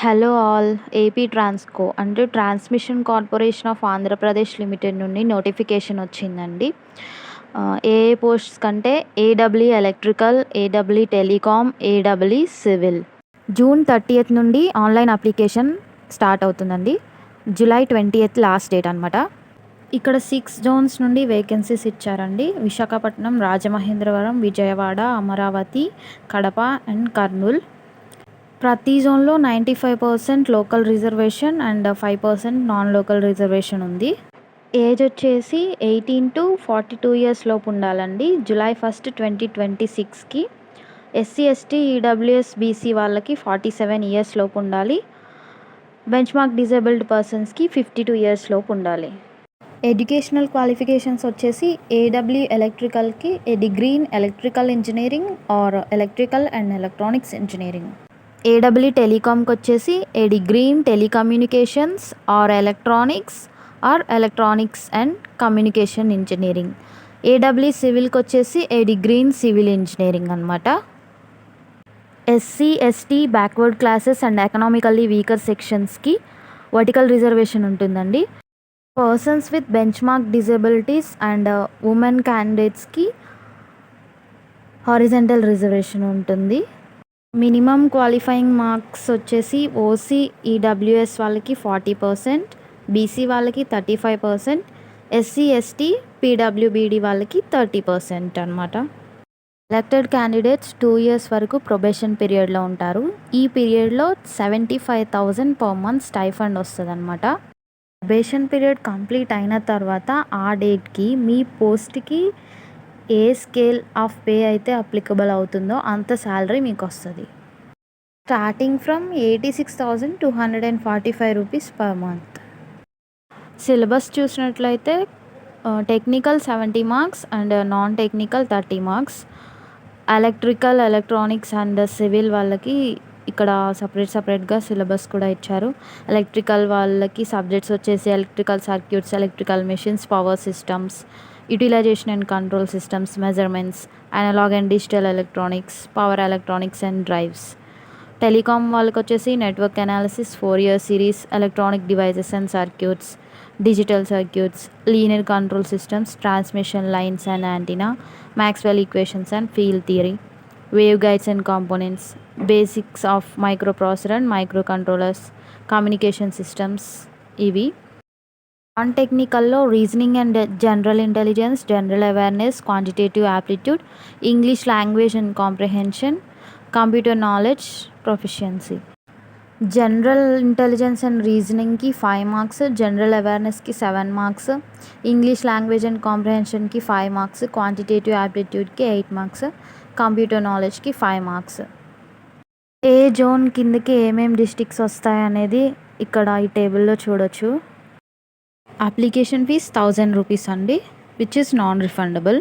Hello all. AP Transco అంటే transmission corporation of Andhra Pradesh limited నుండి notification వచ్చిందండి. ఏ ఏ పోస్ట్స్ కంటే AW electrical, AW telecom, AW civil. June 30th నుండి online application start అవుతుందండి. July 20th last date అనమాట. ఇక్కడ 6 zones నుండి వేకెన్సీస్ ఇచ్చారండి. విశాఖపట్నం, రాజమహేంద్రవరం, విజయవాడ, అమరావతి, కడప అండ్ కర్నూల్. ప్రతి జోన్లో 95% local reservation and 5% non local reservation ఉంది. ఏజ్ వచ్చేసి 18 to 42 years లోపు ఉండాలండి. జూలై 1st, 2026కి. ఎస్సీ, ఎస్టీ, ఈడబ్ల్యూఎస్, బీసీ వాళ్ళకి 47 years లోపు ఉండాలి. బెంచ్ మార్క్ డిజేబుల్డ్ పర్సన్స్కి 52 years లోపు ఉండాలి. ఎడ్యుకేషనల్ క్వాలిఫికేషన్స్ వచ్చేసి ఏడబ్ల్యూ ఎలక్ట్రికల్కి a degree in electrical engineering or electrical and electronics engineering. AW టెలికామ్కి వచ్చేసి a degree in telecommunications or electronics and communication engineering. AW సివిల్కి వచ్చేసి a degree in civil engineering అనమాట. SC, ST, backward classes and economically weaker సెక్షన్స్కి vertical reservation ఉంటుందండి. Persons with bench mark disabilities and women క్యాండిడేట్స్కి horizontal reservation ఉంటుంది. Minimum qualifying marks వచ్చేసి OC, EWS వాళ్ళకి 40%, BC వాళ్ళకి 35%, ఎస్సీ, ఎస్టీ, పీడబ్ల్యూబీడీ వాళ్ళకి 30% అనమాట. ఎలక్టెడ్ క్యాండిడేట్స్ 2 years వరకు ప్రొబేషన్ పీరియడ్లో ఉంటారు. ఈ పీరియడ్లో 75,000 per month స్టైఫండ్ వస్తుంది అనమాట. ప్రొబేషన్ పీరియడ్ కంప్లీట్ అయిన తర్వాత ఆ డేట్కి మీ పోస్ట్కి ఏ స్కేల్ ఆఫ్ పే అయితే అప్లికబుల్ అవుతుందో అంత శాలరీ మీకు వస్తుంది. Starting from 86,245 rupees per month. Syllabus చూసినట్లయితే technical 70 marks and non technical 30 marks. Electrical, electronics and civil వాళ్ళకి ఇక్కడ సపరేట్గా సిలబస్ కూడా ఇచ్చారు. ఎలక్ట్రికల్ వాళ్ళకి సబ్జెక్ట్స్ వచ్చేసి electrical circuits, electrical machines, power systems, utilisation and control systems, measurements, analogue and digital electronics, power electronics and drives. Telecom వాళ్ళకి వచ్చేసి network analysis, 4-year series, electronic devices and circuits, digital circuits, linear control systems, transmission lines and antenna, Maxwell equations and field theory, wave guides and components, basics of microprocessor and micro controllers, communication systems. ఇవి non టెక్నికల్లో reasoning and general intelligence, general awareness, quantitative aptitude, English language and comprehension, computer knowledge proficiency. General intelligence and రీజనింగ్కి 5 marks, general అవేర్నెస్కి 7 marks, English language and కాంప్రిహెన్షన్కి 5 marks, quantitative యాప్టిట్యూడ్కి 8 marks, computer నాలెడ్జ్కి 5 marks. ఏ zone కిందకి ఏమేమి districts వస్తాయనేది ఇక్కడ ఈ టేబుల్లో చూడొచ్చు. అప్లికేషన్ ఫీజ్ 1,000 రూపీస్ అండి, విచ్ ఇస్ నాన్ రిఫండబుల్.